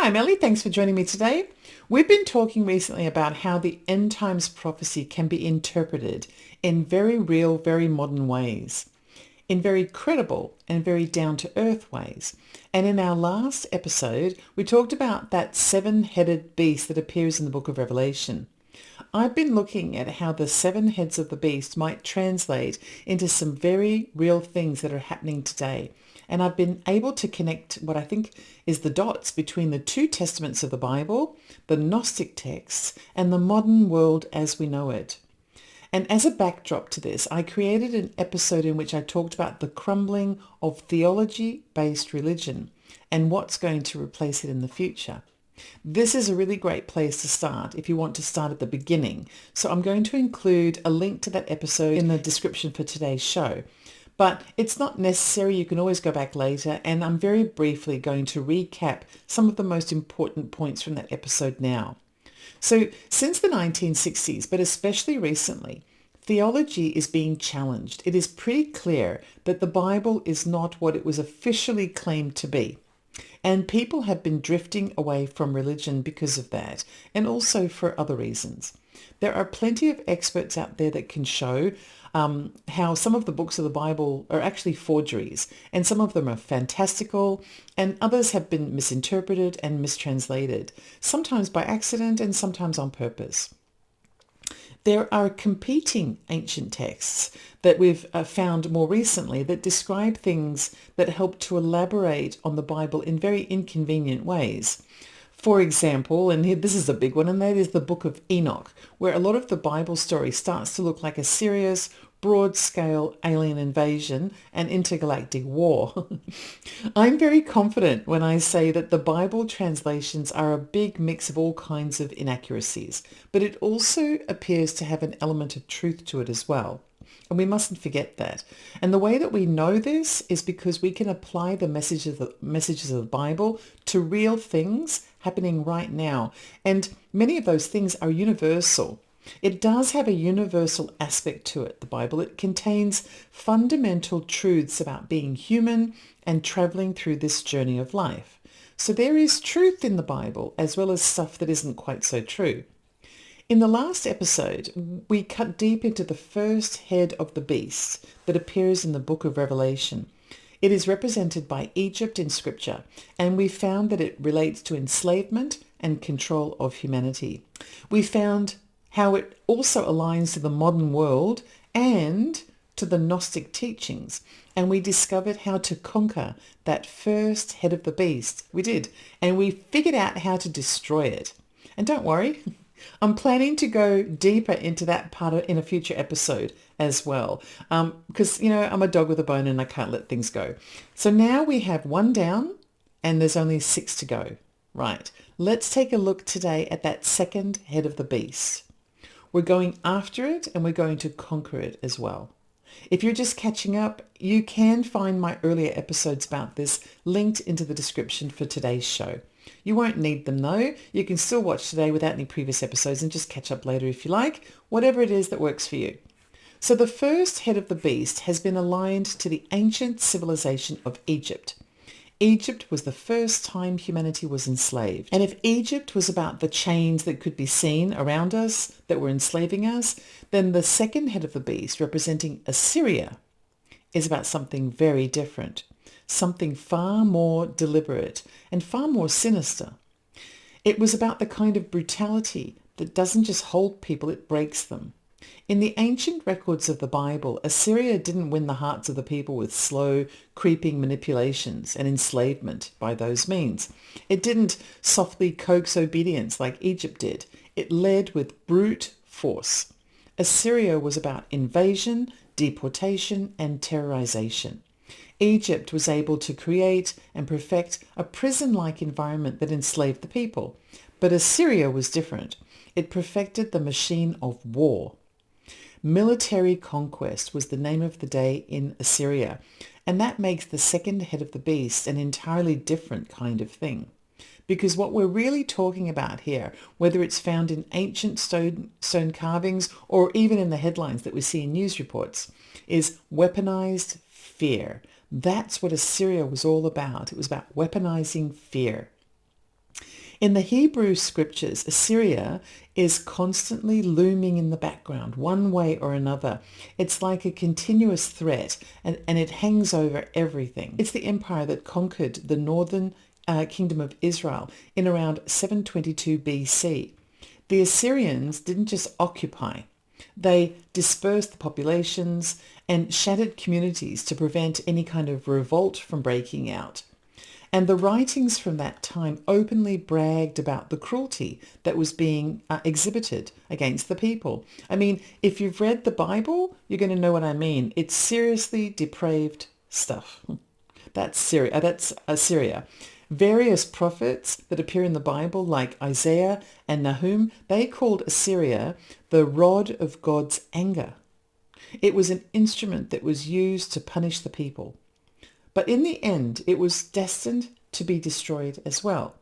Hi, I'm Ellie. Thanks for joining me today. We've been talking recently about how the end times prophecy can be interpreted in very real, very modern ways, in very credible and very down-to-earth ways. And in our last episode, we talked about that seven-headed beast that appears in the book of Revelation. I've been looking at how the seven heads of the beast might translate into some very real things that are happening today. And I've been able to connect what I think is the dots between the two testaments of the Bible, the Gnostic texts, and the modern world as we know it. And as a backdrop to this, I created an episode in which I talked about the crumbling of theology-based religion and what's going to replace it in the future. This is a really great place to start if you want to start at the beginning. So I'm going to include a link to that episode in the description for today's show. But it's not necessary. You can always go back later. And I'm very briefly going to recap some of the most important points from that episode now. So since the 1960s, but especially recently, theology is being challenged. It is pretty clear that the Bible is not what it was officially claimed to be. And people have been drifting away from religion because of that, and also for other reasons. There are plenty of experts out there that can show how some of the books of the Bible are actually forgeries, and some of them are fantastical, and others have been misinterpreted and mistranslated, sometimes by accident and sometimes on purpose. There are competing ancient texts that we've found more recently that describe things that help to elaborate on the Bible in very inconvenient ways. For example, and here, this is a big one, and that is the book of Enoch, where a lot of the Bible story starts to look like Assyria's broad-scale alien invasion and intergalactic war. I'm very confident when I say that the Bible translations are a big mix of all kinds of inaccuracies, but it also appears to have an element of truth to it as well. And we mustn't forget that. And the way that we know this is because we can apply the messages of the Bible to real things happening right now. And many of those things are universal. It does have a universal aspect to it, the Bible. It contains fundamental truths about being human and traveling through this journey of life. So there is truth in the Bible as well as stuff that isn't quite so true. In the last episode, we cut deep into the first head of the beast that appears in the book of Revelation. It is represented by Egypt in Scripture, and we found that it relates to enslavement and control of humanity. We found how it also aligns to the modern world and to the Gnostic teachings, and we discovered how to conquer that first head of the beast. We did, and we figured out how to destroy it. And don't worry, I'm planning to go deeper into that part in a future episode as well, because, I'm a dog with a bone and I can't let things go. So now we have one down and there's only 6 to go. Right, let's take a look today at that second head of the beast. We're going after it and we're going to conquer it as well. If you're just catching up, you can find my earlier episodes about this linked into the description for today's show. You won't need them though. You can still watch today without any previous episodes and just catch up later if you like, whatever it is that works for you. So the first head of the beast has been aligned to the ancient civilization of Egypt. Egypt was the first time humanity was enslaved. And if Egypt was about the chains that could be seen around us that were enslaving us, then the second head of the beast, representing Assyria, is about something very different, something far more deliberate and far more sinister. It was about the kind of brutality that doesn't just hold people, it breaks them. In the ancient records of the Bible, Assyria didn't win the hearts of the people with slow, creeping manipulations and enslavement by those means. It didn't softly coax obedience like Egypt did. It led with brute force. Assyria was about invasion, deportation, and terrorization. Egypt was able to create and perfect a prison-like environment that enslaved the people. But Assyria was different. It perfected the machine of war. Military conquest was the name of the day in Assyria, and that makes the second head of the beast an entirely different kind of thing. Because what we're really talking about here, whether it's found in ancient stone carvings or even in the headlines that we see in news reports, is weaponized fear. That's what Assyria was all about. It was about weaponizing fear. In the Hebrew scriptures, Assyria is constantly looming in the background, one way or another. It's like a continuous threat, and it hangs over everything. It's the empire that conquered the northern kingdom of Israel in around 722 BC. The Assyrians didn't just occupy. They dispersed the populations and shattered communities to prevent any kind of revolt from breaking out. And the writings from that time openly bragged about the cruelty that was being exhibited against the people. I mean, if you've read the Bible, you're going to know what I mean. It's seriously depraved stuff. That's Syria. That's Assyria. Various prophets that appear in the Bible, like Isaiah and Nahum, they called Assyria the rod of God's anger. It was an instrument that was used to punish the people. But in the end, it was destined to be destroyed as well.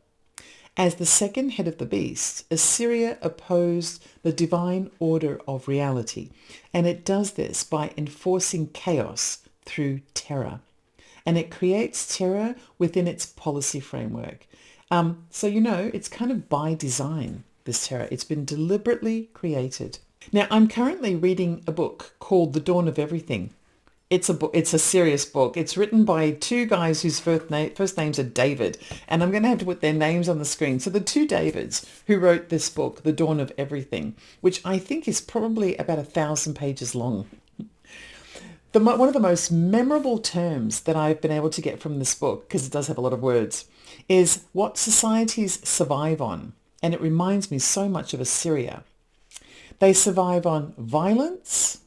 As the second head of the beast, Assyria opposed the divine order of reality, and it does this by enforcing chaos through terror. And it creates terror within its policy framework. So, it's kind of by design, this terror. It's been deliberately created. Now, I'm currently reading a book called The Dawn of Everything. It's a serious book. It's written by two guys whose first names are David, and I'm going to have to put their names on the screen. So the two Davids who wrote this book, The Dawn of Everything, which I think is probably about 1,000 pages long. One of the most memorable terms that I've been able to get from this book, because it does have a lot of words, is what societies survive on. And it reminds me so much of Assyria. They survive on violence,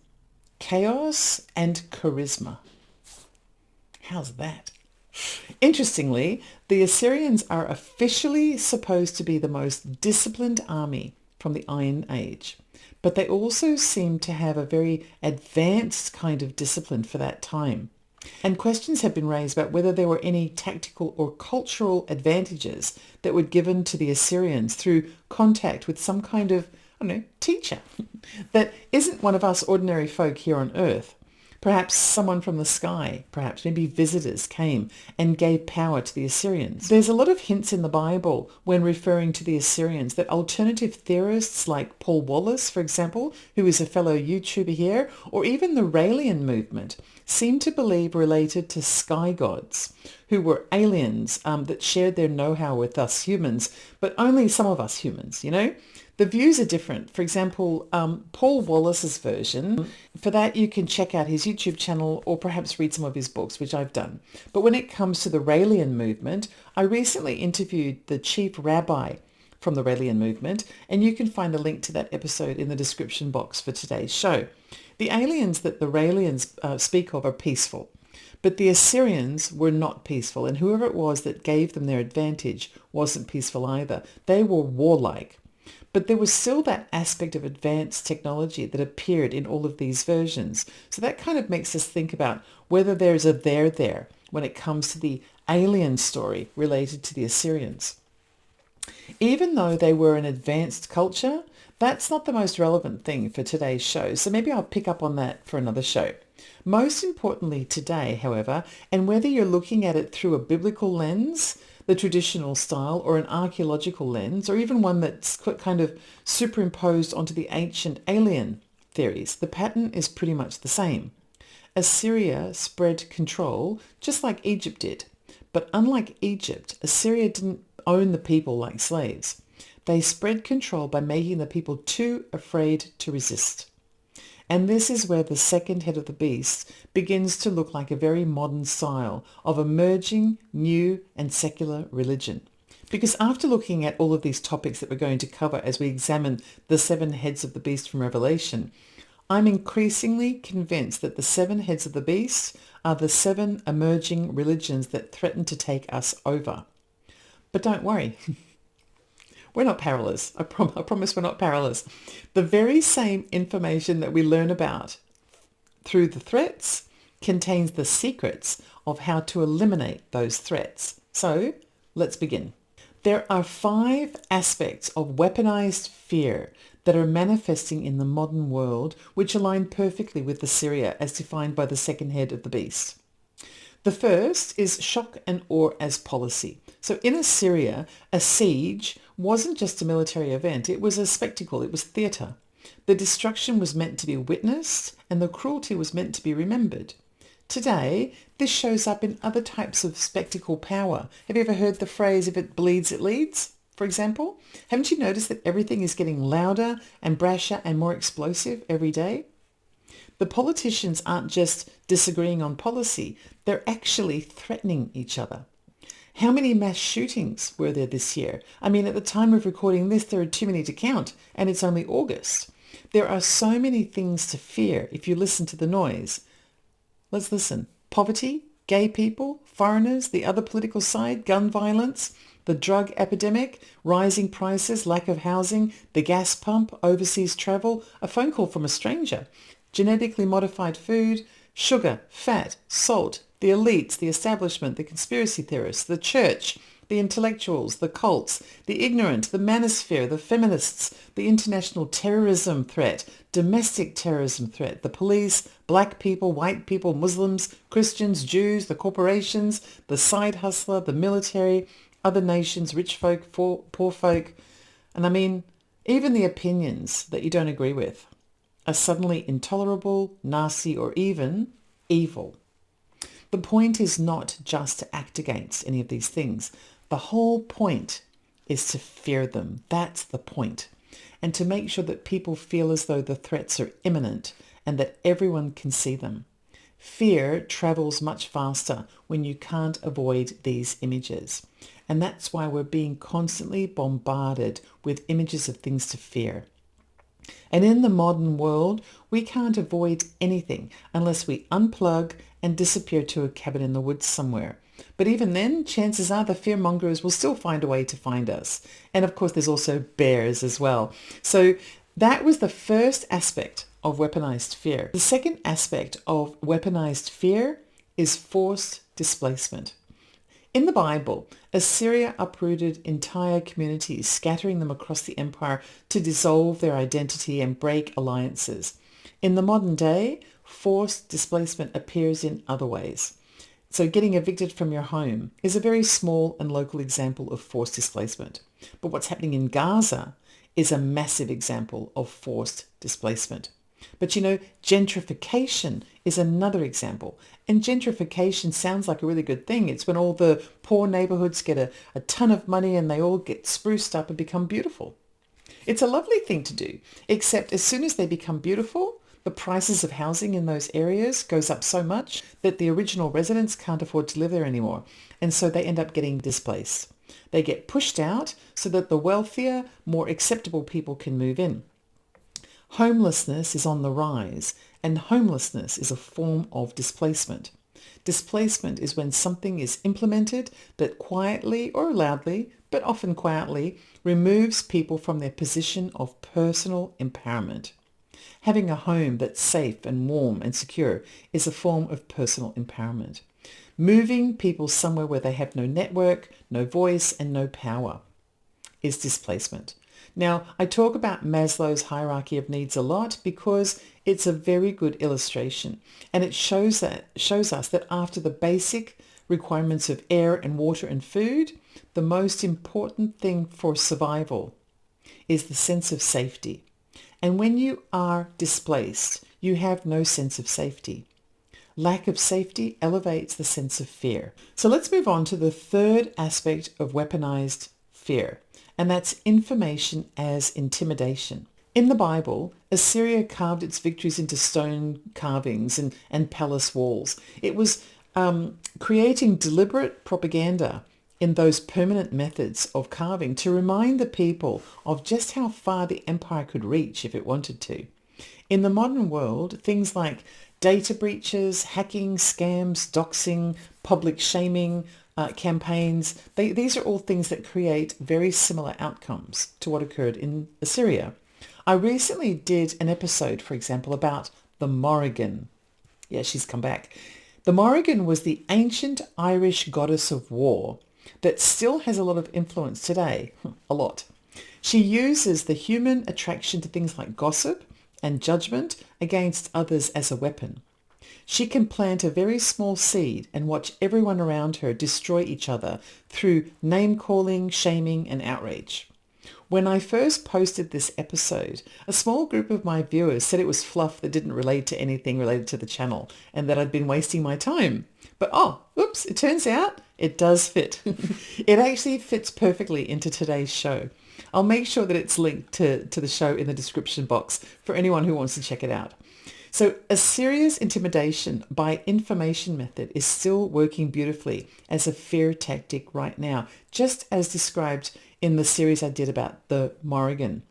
chaos, and charisma. How's that? Interestingly, the Assyrians are officially supposed to be the most disciplined army from the Iron Age, but they also seem to have a very advanced kind of discipline for that time. And questions have been raised about whether there were any tactical or cultural advantages that were given to the Assyrians through contact with some kind of, teacher that isn't one of us ordinary folk here on earth. Perhaps someone from the sky, perhaps maybe visitors came and gave power to the Assyrians. There's a lot of hints in the Bible when referring to the Assyrians that alternative theorists like Paul Wallace, for example, who is a fellow YouTuber here, or even the Raelian movement, seem to believe related to sky gods, who were aliens that shared their know-how with us humans, but only some of us humans, The views are different. For example, Paul Wallace's version, for that you can check out his YouTube channel or perhaps read some of his books, which I've done. But when it comes to the Raelian movement, I recently interviewed the chief rabbi from the Raelian movement, and you can find a link to that episode in the description box for today's show. The aliens that the Raelians speak of are peaceful, but the Assyrians were not peaceful, and whoever it was that gave them their advantage wasn't peaceful either. They were warlike. But there was still that aspect of advanced technology that appeared in all of these versions. So that kind of makes us think about whether there's a there when it comes to the alien story related to the Assyrians. Even though they were an advanced culture, that's not the most relevant thing for today's show. So maybe I'll pick up on that for another show. Most importantly today, however, and whether you're looking at it through a biblical lens, the traditional style, or an archaeological lens, or even one that's kind of superimposed onto the ancient alien theories, the pattern is pretty much the same. Assyria spread control just like Egypt did. But unlike Egypt, Assyria didn't own the people like slaves. They spread control by making the people too afraid to resist. And this is where the second head of the beast begins to look like a very modern style of emerging, new and secular religion. Because after looking at all of these topics that we're going to cover as we examine the seven heads of the beast from Revelation, I'm increasingly convinced that the seven heads of the beast are the seven emerging religions that threaten to take us over. But don't worry. We're not powerless. I promise we're not powerless. The very same information that we learn about through the threats contains the secrets of how to eliminate those threats. So let's begin. There are 5 aspects of weaponized fear that are manifesting in the modern world, which align perfectly with Assyria as defined by the second head of the beast. The first is shock and awe as policy. So in Assyria, a siege wasn't just a military event, it was a spectacle, it was theatre. The destruction was meant to be witnessed and the cruelty was meant to be remembered. Today, this shows up in other types of spectacle power. Have you ever heard the phrase, if it bleeds, it leads, for example? Haven't you noticed that everything is getting louder and brasher and more explosive every day? The politicians aren't just disagreeing on policy, they're actually threatening each other. How many mass shootings were there this year? I mean, at the time of recording this, there are too many to count, and it's only August. There are so many things to fear if you listen to the noise. Let's listen. Poverty, gay people, foreigners, the other political side, gun violence, the drug epidemic, rising prices, lack of housing, the gas pump, overseas travel, a phone call from a stranger, genetically modified food, sugar, fat, salt, the elites, the establishment, the conspiracy theorists, the church, the intellectuals, the cults, the ignorant, the manosphere, the feminists, the international terrorism threat, domestic terrorism threat, the police, black people, white people, Muslims, Christians, Jews, the corporations, the side hustler, the military, other nations, rich folk, poor folk. And I mean, even the opinions that you don't agree with are suddenly intolerable, nasty, or even evil. The point is not just to act against any of these things. The whole point is to fear them. That's the point. And to make sure that people feel as though the threats are imminent and that everyone can see them. Fear travels much faster when you can't avoid these images. And that's why we're being constantly bombarded with images of things to fear. And in the modern world, we can't avoid anything unless we unplug and disappear to a cabin in the woods somewhere. But even then, chances are the fearmongers will still find a way to find us. And of course, there's also bears as well. So that was the first aspect of weaponized fear. The second aspect of weaponized fear is forced displacement. In the Bible, Assyria uprooted entire communities, scattering them across the empire to dissolve their identity and break alliances. In the modern day, forced displacement appears in other ways. So getting evicted from your home is a very small and local example of forced displacement. But what's happening in Gaza is a massive example of forced displacement. But you know, gentrification is another example. And gentrification sounds like a really good thing. It's when all the poor neighborhoods get a ton of money and they all get spruced up and become beautiful. It's a lovely thing to do, except as soon as they become beautiful, the prices of housing in those areas goes up so much that the original residents can't afford to live there anymore. And so they end up getting displaced. They get pushed out so that the wealthier, more acceptable people can move in. Homelessness is on the rise, and homelessness is a form of displacement. Displacement is when something is implemented that quietly or loudly, but often quietly, removes people from their position of personal empowerment. Having a home that's safe and warm and secure is a form of personal empowerment. Moving people somewhere where they have no network, no voice, and no power is displacement. Now, I talk about Maslow's hierarchy of needs a lot because it's a very good illustration, and it shows us that after the basic requirements of air and water and food, the most important thing for survival is the sense of safety. And when you are displaced, you have no sense of safety. Lack of safety elevates the sense of fear. So let's move on to the third aspect of weaponized fear, and that's information as intimidation. In the Bible, Assyria carved its victories into stone carvings and palace walls. It was creating deliberate propaganda in those permanent methods of carving to remind the people of just how far the empire could reach if it wanted to. In the modern world, things like data breaches, hacking, scams, doxing, public shaming, campaigns, these are all things that create very similar outcomes to what occurred in Assyria. I recently did an episode, for example, about the Morrigan. Yeah, she's come back. The Morrigan was the ancient Irish goddess of war that still has a lot of influence today, a lot. She uses the human attraction to things like gossip and judgment against others as a weapon. She can plant a very small seed and watch everyone around her destroy each other through name-calling, shaming, and outrage. When I first posted this episode, a small group of my viewers said it was fluff that didn't relate to anything related to the channel and that I'd been wasting my time. But oops, it turns out it does fit. It actually fits perfectly into today's show. I'll make sure that it's linked to the show in the description box for anyone who wants to check it out. So Assyria's intimidation by information method is still working beautifully as a fear tactic right now, just as described in the series I did about the Morrigan.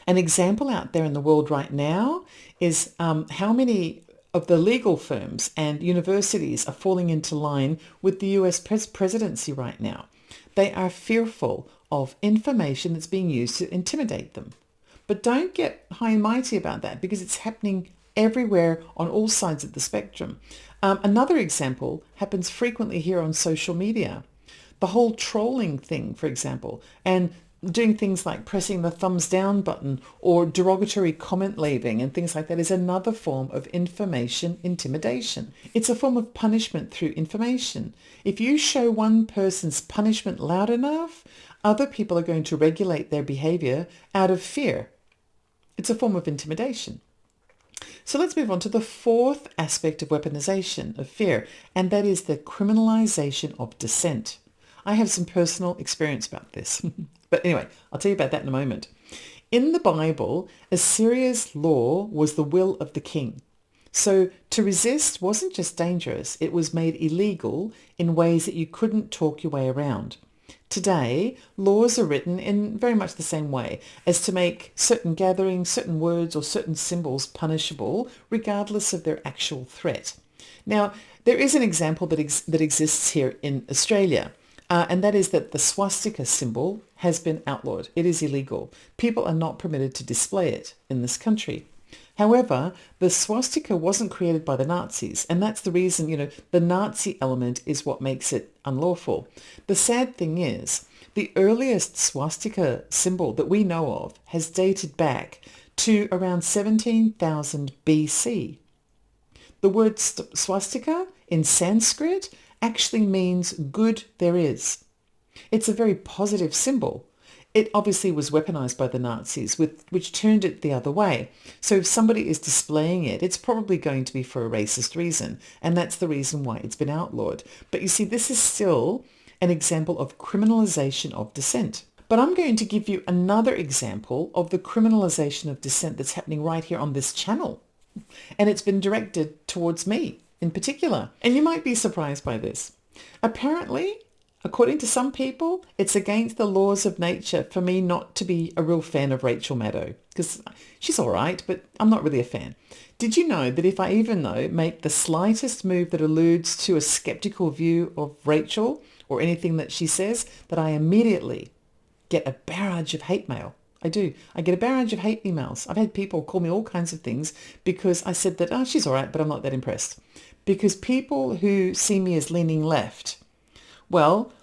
An example out there in the world right now is how many of the legal firms and universities are falling into line with the US presidency right now. They are fearful of information that's being used to intimidate them. But don't get high and mighty about that because it's happening everywhere on all sides of the spectrum. Another example happens frequently here on social media. The whole trolling thing, for example, and doing things like pressing the thumbs down button or derogatory comment leaving and things like that is another form of information intimidation. It's a form of punishment through information. If you show one person's punishment loud enough, other people are going to regulate their behavior out of fear. It's a form of intimidation. So let's move on to the fourth aspect of weaponization of fear, and that is the criminalization of dissent. I have some personal experience about this. But anyway, I'll tell you about that in a moment. In the Bible, Assyria's law was the will of the king. So to resist wasn't just dangerous, it was made illegal in ways that you couldn't talk your way around. Today, laws are written in very much the same way as to make certain gatherings, certain words or certain symbols punishable regardless of their actual threat. Now, there is an example that exists here in Australia. And that is that the swastika symbol has been outlawed. It is illegal. People are not permitted to display it in this country. However, the swastika wasn't created by the Nazis, and that's the reason, the Nazi element is what makes it unlawful. The sad thing is, the earliest swastika symbol that we know of has dated back to around 17,000 BC. The word swastika in Sanskrit actually means good there is. It's a very positive symbol. It obviously was weaponized by the Nazis, which turned it the other way. So if somebody is displaying it, it's probably going to be for a racist reason, and that's the reason why it's been outlawed. But you see, this is still an example of criminalization of dissent. But I'm going to give you another example of the criminalization of dissent that's happening right here on this channel. And it's been directed towards me in particular. And you might be surprised by this. Apparently, according to some people, it's against the laws of nature for me not to be a real fan of Rachel Maddow, because she's all right, but I'm not really a fan. Did you know that if I even make the slightest move that alludes to a skeptical view of Rachel or anything that she says, that I immediately get a barrage of hate mail? I do. I get a barrage of hate emails. I've had people call me all kinds of things because I said that, she's all right, but I'm not that impressed. Because people who see me as leaning left, well,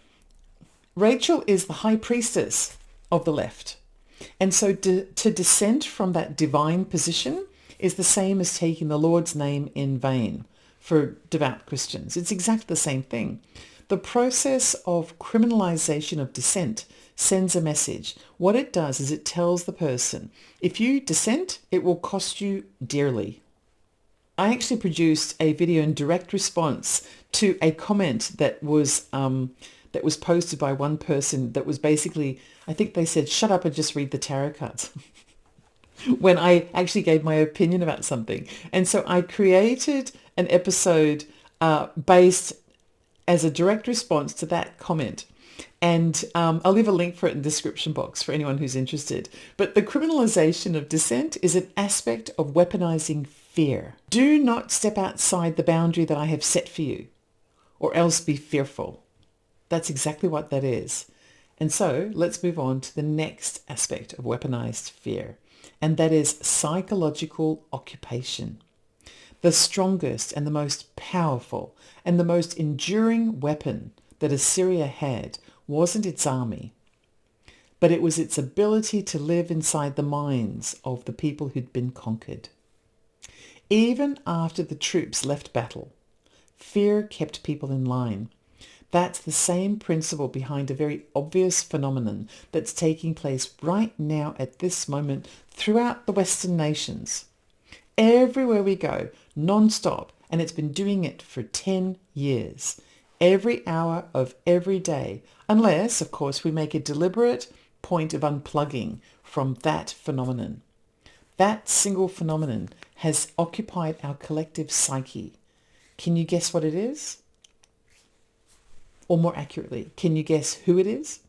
Rachel is the high priestess of the left. And so to dissent from that divine position is the same as taking the Lord's name in vain for devout Christians. It's exactly the same thing. The process of criminalization of dissent sends a message. What it does is it tells the person, if you dissent, it will cost you dearly. I actually produced a video in direct response to a comment that was posted by one person that was basically, I think they said, shut up and just read the tarot cards. When I actually gave my opinion about something. And so I created an episode based as a direct response to that comment. And I'll leave a link for it in the description box for anyone who's interested. But the criminalization of dissent is an aspect of weaponizing fear. Do not step outside the boundary that I have set for you, or else be fearful. That's exactly what that is. And so let's move on to the next aspect of weaponized fear, and that is psychological occupation. The strongest and the most powerful and the most enduring weapon that Assyria had wasn't its army, but it was its ability to live inside the minds of the people who'd been conquered. Even after the troops left battle, fear kept people in line. That's the same principle behind a very obvious phenomenon that's taking place right now at this moment throughout the Western nations. Everywhere we go, non-stop, and it's been doing it for 10 years. Every hour of every day, unless, of course, we make a deliberate point of unplugging from that phenomenon. That single phenomenon has occupied our collective psyche. Can you guess what it is? Or more accurately, can you guess who it is?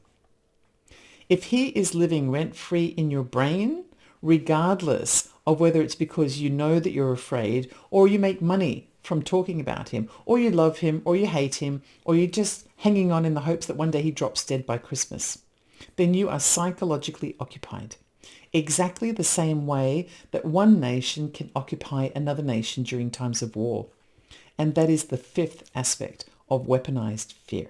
If he is living rent-free in your brain, regardless of whether it's because you know that you're afraid, or you make money from talking about him, or you love him, or you hate him, or you're just hanging on in the hopes that one day he drops dead by Christmas, then you are psychologically occupied. Exactly the same way that one nation can occupy another nation during times of war. And that is the fifth aspect of weaponized fear.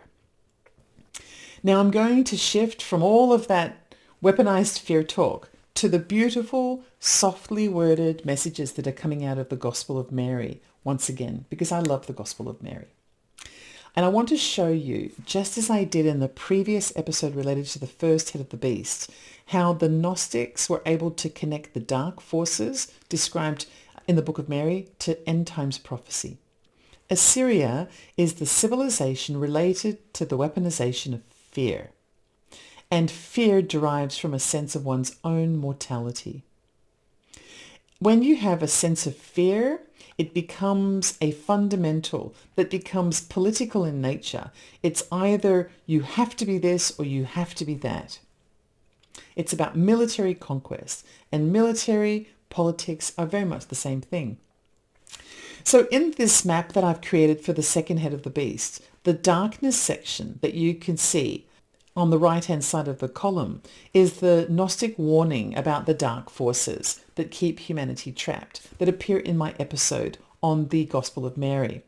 Now I'm going to shift from all of that weaponized fear talk to the beautiful, softly worded messages that are coming out of the Gospel of Mary once again, because I love the Gospel of Mary. And I want to show you, just as I did in the previous episode related to the first head of the beast, how the Gnostics were able to connect the dark forces described in the Book of Mary to end times prophecy. Assyria is the civilization related to the weaponization of fear. And fear derives from a sense of one's own mortality. When you have a sense of fear, it becomes a fundamental that becomes political in nature. It's either you have to be this or you have to be that. It's about military conquest, and military politics are very much the same thing. So in this map that I've created for the second head of the beast, the darkness section that you can see on the right-hand side of the column is the Gnostic warning about the dark forces that keep humanity trapped, that appear in my episode on the Gospel of Mary.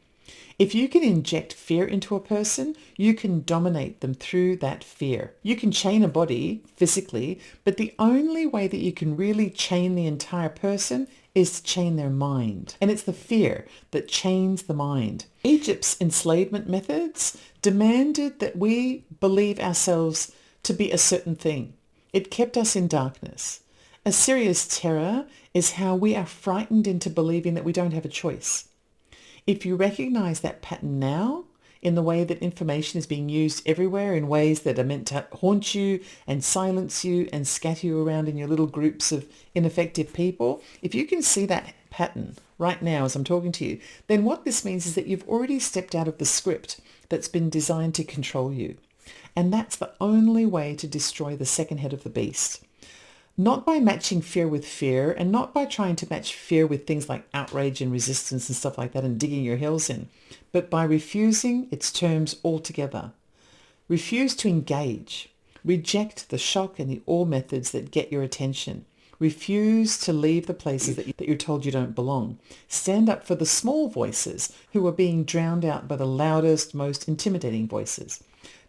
If you can inject fear into a person, you can dominate them through that fear. You can chain a body physically, but the only way that you can really chain the entire person is to chain their mind. And it's the fear that chains the mind. Egypt's enslavement methods demanded that we believe ourselves to be a certain thing. It kept us in darkness. Assyria's terror is how we are frightened into believing that we don't have a choice. If you recognize that pattern now, in the way that information is being used everywhere in ways that are meant to haunt you and silence you and scatter you around in your little groups of ineffective people, if you can see that pattern right now as I'm talking to you, then what this means is that you've already stepped out of the script that's been designed to control you. And that's the only way to destroy the second head of the beast. Not by matching fear with fear, and not by trying to match fear with things like outrage and resistance and stuff like that and digging your heels in, but by refusing its terms altogether. Refuse to engage. Reject the shock and the awe methods that get your attention. Refuse to leave the places that you're told you don't belong. Stand up for the small voices who are being drowned out by the loudest, most intimidating voices.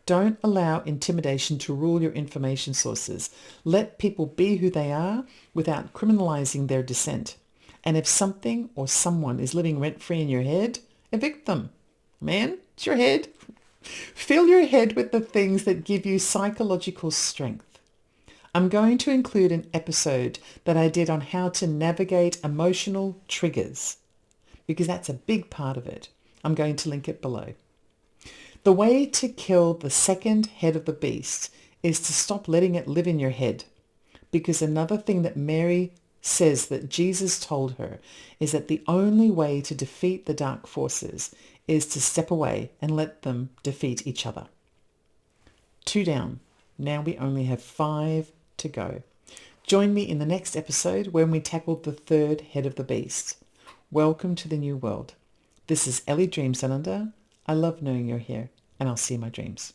Don't allow intimidation to rule your information sources. Let people be who they are without criminalizing their dissent. And if something or someone is living rent-free in your head, evict them. Man, it's your head. Fill your head with the things that give you psychological strength. I'm going to include an episode that I did on how to navigate emotional triggers, because that's a big part of it. I'm going to link it below. The way to kill the second head of the beast is to stop letting it live in your head. Because another thing that Mary says that Jesus told her is that the only way to defeat the dark forces is to step away and let them defeat each other. 2 down. Now we only have 5 to go. Join me in the next episode when we tackle the third head of the beast. Welcome to the new world. This is Ellie Dreams Down Under. I love knowing you're here, and I'll see you in my dreams.